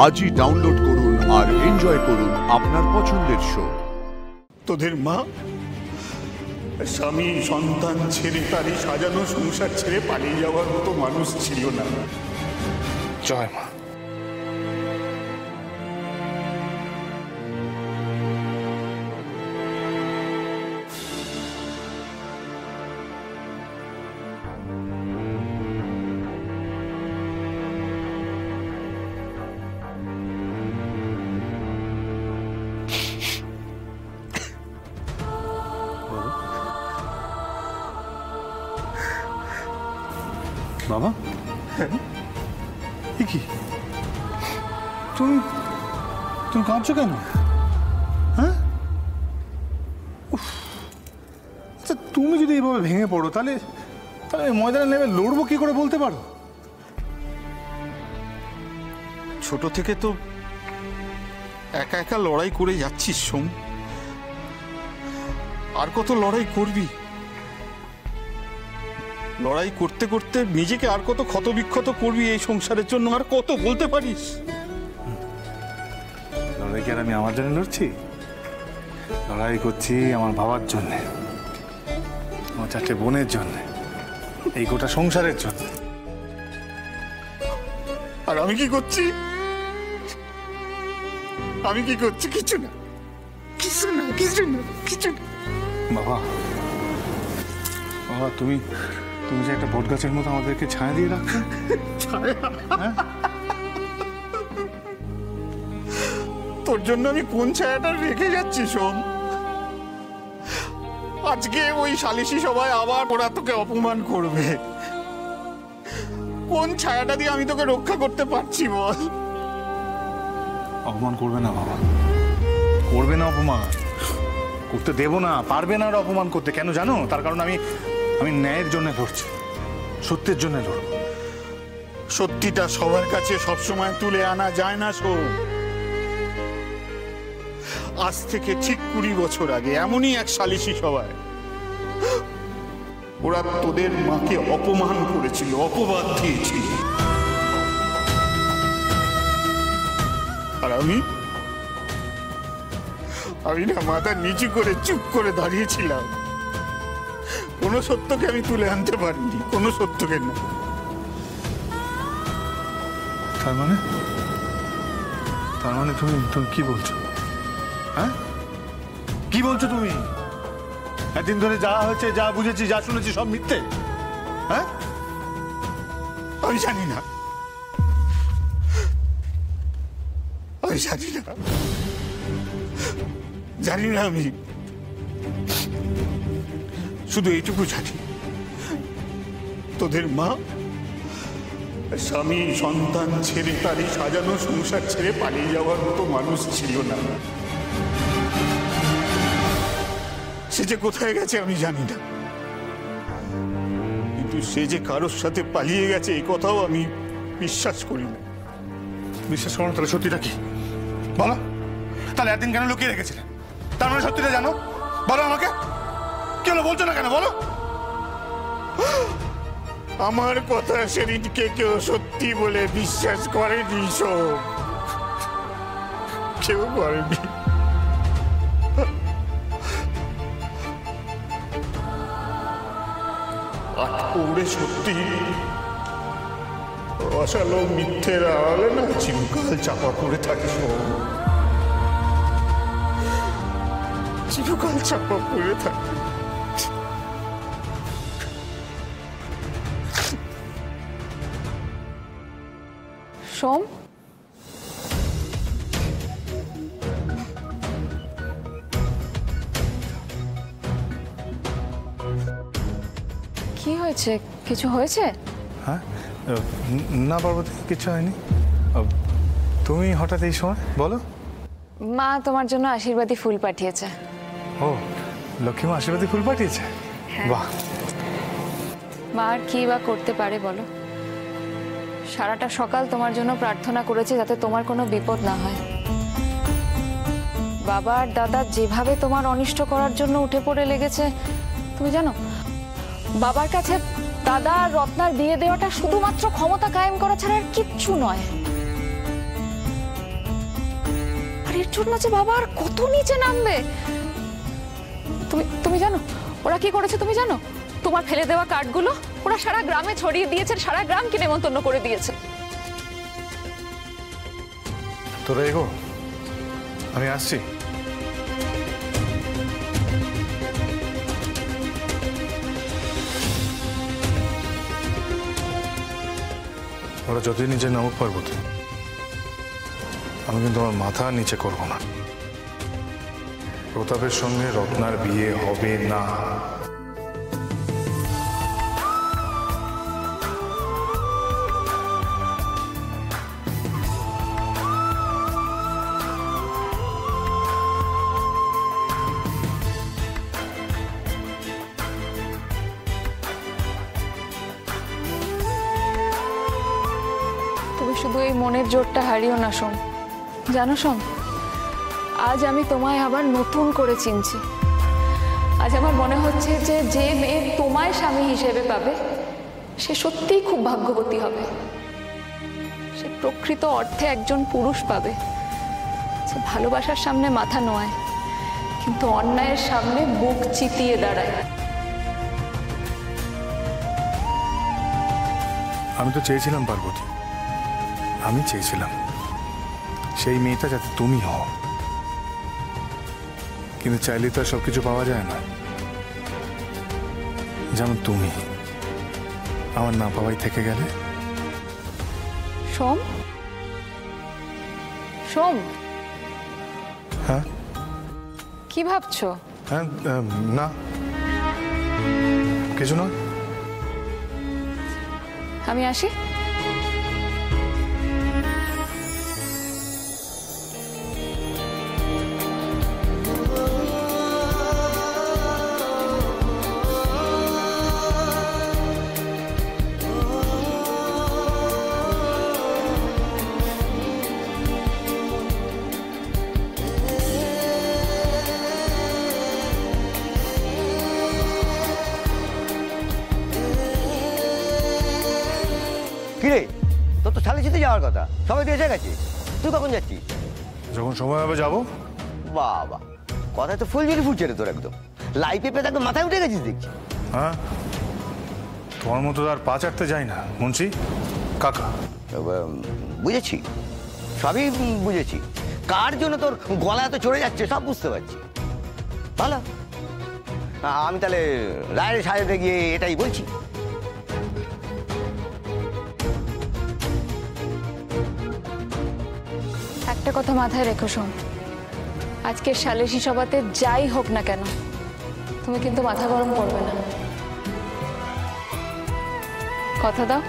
আজই ডাউনলোড করুন আর এনজয় করুন আপনার পছন্দের শো। তোদের মা স্বামী সন্তান ছেড়ে তারই সাজানো সংসার ছেড়ে পালিয়ে যাওয়ার মতো মানুষ ছিল না। জয় মা। বাবা, কি তুমি তুমি কাঁদছো কেন? হ্যাঁ, আচ্ছা তুমি যদি এইভাবে ভেঙে পড়ো তাহলে তাহলে ময়দানে নেমে লড়বো কি করে বলতে পারো? ছোট থেকে তো একা একা লড়াই করে যাচ্ছিস সোম, আর কত লড়াই করবি? লড়াই করতে করতে নিজেকে আর কত ক্ষত বিক্ষত করবি এই সংসারের জন্য? আর কত বলতে পারিস? লড়াই কি আর আমি আমার জন্য লড়ছি? লড়াই করছি আমার বাবার জন্যে, আমার 4টে বোনের জন্যে, এই গোটা সংসারের জন্য। আর আমি কি করছি? আমি কি করছি? কিছু না, কিছু না, কিছু না, কিছু না। বাবা, বাবা তুমি তুমি যে একটা বট গাছের মতো আমাদেরকে ছায়া দিয়ে রাখছো। তোর জন্য আমি কোন ছায়াটা রেখে যাচ্ছি সোম? আজকে ওই সালিশি সভায় আবার ওরা তোকে অপমান করবে, কোন ছায়াটা দিয়ে আমি তোকে রক্ষা করতে পারছি বল? অপমান করবে না বাবা, করবে না অপমান, করতে দেবো না, পারবে না আর অপমান করতে। কেন জানো? তার কারণ আমি ন্যায়ের জন্য লড়ছি, সত্যের জন্য লড়ব। সত্যিটা সবার কাছে সবসময় তুলে আনা যায় না সোম। আজ থেকে ঠিক 20 বছর আগে এমনই এক সালিশি সভায় ওরা তোদের মাকে অপমান করেছিল, অপবাদ দিয়েছিল, আর আমি না মাথা নিচু করে চুপ করে দাঁড়িয়েছিলাম। কোনো সত্যকে আমি তুলে আনতে পারিনি, কোনো সত্যকে না। তার মানে তুমি কি বলছো? হ্যাঁ, কি বলছো তুমি? এতদিন ধরে যা হয়েছে, যা বুঝেছি, যা শুনেছি সব মিথ্যে? হ্যাঁ, আমি জানি না, আমি জানি না, আমি শুধু এইটুকু জানি, তোদের মা স্বামী সন্তান ছেড়ে তারই সাজানো সংসার ছেড়ে পালিয়ে যাওয়ার মতো মানুষ ছিল না। সে যে কোথায় গেছে আমি জানি না, কিন্তু সে যে কারোর সাথে পালিয়ে গেছে এই কথাও আমি বিশ্বাস করি না। বিশ্বাস করো না? তাহলে সত্যিটা কি বলো? তাহলে এতদিন কেন লুকিয়ে রেখেছিলে? তার মানে সত্যিটা জানো? বলো আমাকে, কেন বলছো না কেন বলো? আমার কথা সেদিনকে কেউ সত্যি বলে বিশ্বাস করেনি সব, কেউ করেনি। আটপৌড়ে সত্যি অসালো মিথ্যের আড়ালে না চিরকাল চাপা পড়ে থাকে সব, চিরকাল চাপা পড়ে থাকে। সোম, কি হয়েছে? কিছু হয়েছে? হ্যাঁ, না পার্বতী, কিছু হয়নি। তুমি হঠাৎ এই সময় বলো? মা তোমার জন্য আশীর্বাদী ফুল পাঠিয়েছে। ও, লক্ষ্মীমা আশীর্বাদী ফুল পাঠিয়েছে? বাহ। মা আর কি বা করতে পারে বলো? সারাটা সকাল তোমার জন্য প্রার্থনা করেছে যাতে তোমার কোনো বিপদ না হয়। বাবা আর দাদা যেভাবে তোমার অনিষ্ট করার জন্য উঠে পড়ে লেগেছে, তুমি জানো বাবার কাছে দাদা আর রত্নার বিয়ে দেওয়াটা শুধুমাত্র ক্ষমতা কায়েম করা ছাড়া আর কিচ্ছু নয়। এর জন্য যে বাবা আর কত নিচে নামবে। তুমি জানো ওরা কি করেছে? তুমি জানো তোমার ফেলে দেওয়া কার্ডগুলো ওরা সারা গ্রামে ছড়িয়ে দিয়েছে, সারা গ্রামকে নেমন্তন্ন করে দিয়েছে। তোরা এগো, আমি আসছি। ওরা যতই নিচে নামুক পার্বতী, আমি কিন্তু আমার মাথা নিচে করব না। প্রতাপের সঙ্গে রত্নার বিয়ে হবে না। তুমি শুধু এই মনের জোরটা হারিও না সোম। জানো সোম, আজ আমি তোমায় আবার নতুন করে চিনছি। আজ আমার মনে হচ্ছে যে যে মেয়ে তোমায় স্বামী হিসেবে পাবে সে সত্যিই খুব ভাগ্যবতী হবে। সে প্রকৃত অর্থে একজন পুরুষ পাবে যে ভালোবাসার সামনে মাথা নোয়ায় কিন্তু অন্যায়ের সামনে বুক চিতিয়ে দাঁড়ায়। আমি তো চেয়েছিলাম পার্বতী, আমি চেয়েছিলাম সেই মেয়েটা যাতে তুমি হও, কিন্তু চাইলে তো আর সবকিছু পাওয়া যায় না। যেমন তুমি আমার না পাওয়াই থেকে গেলে। সোম, সোম, হ্যাঁ কি ভাবছো? হ্যাঁ না কিছু নয়। আমি আসি। কিরে, তোর তো সালিশিতে যাওয়ার কথা, সবাই তো এসে গেছে, তুই কখন যাচ্ছিস? যখন সময় হবে যাবো। বাবা, কথায় তো ফুলঝুরি ফুটছে রে তোর, একদম লাইফে পেতে একদম মাথায় উঠে গেছিস দেখছি। হ্যাঁ, তোমার মতো আর পা চাটতে যাই না মুন্সি কাকা। বুঝেছি, সবই বুঝেছি। কার জন্য তোর গলা এত চড়ে যাচ্ছে সব বুঝতে পারছি। ভালো, আমি তাহলে রায়ের সাহেবে গিয়ে এটাই বলছি। একটা কথা মাথায় রেখো সোম, আজকের সালিশি সভাতে যাই হোক না কেন তুমি কিন্তু মাথা গরম করবে না, কথা দাও।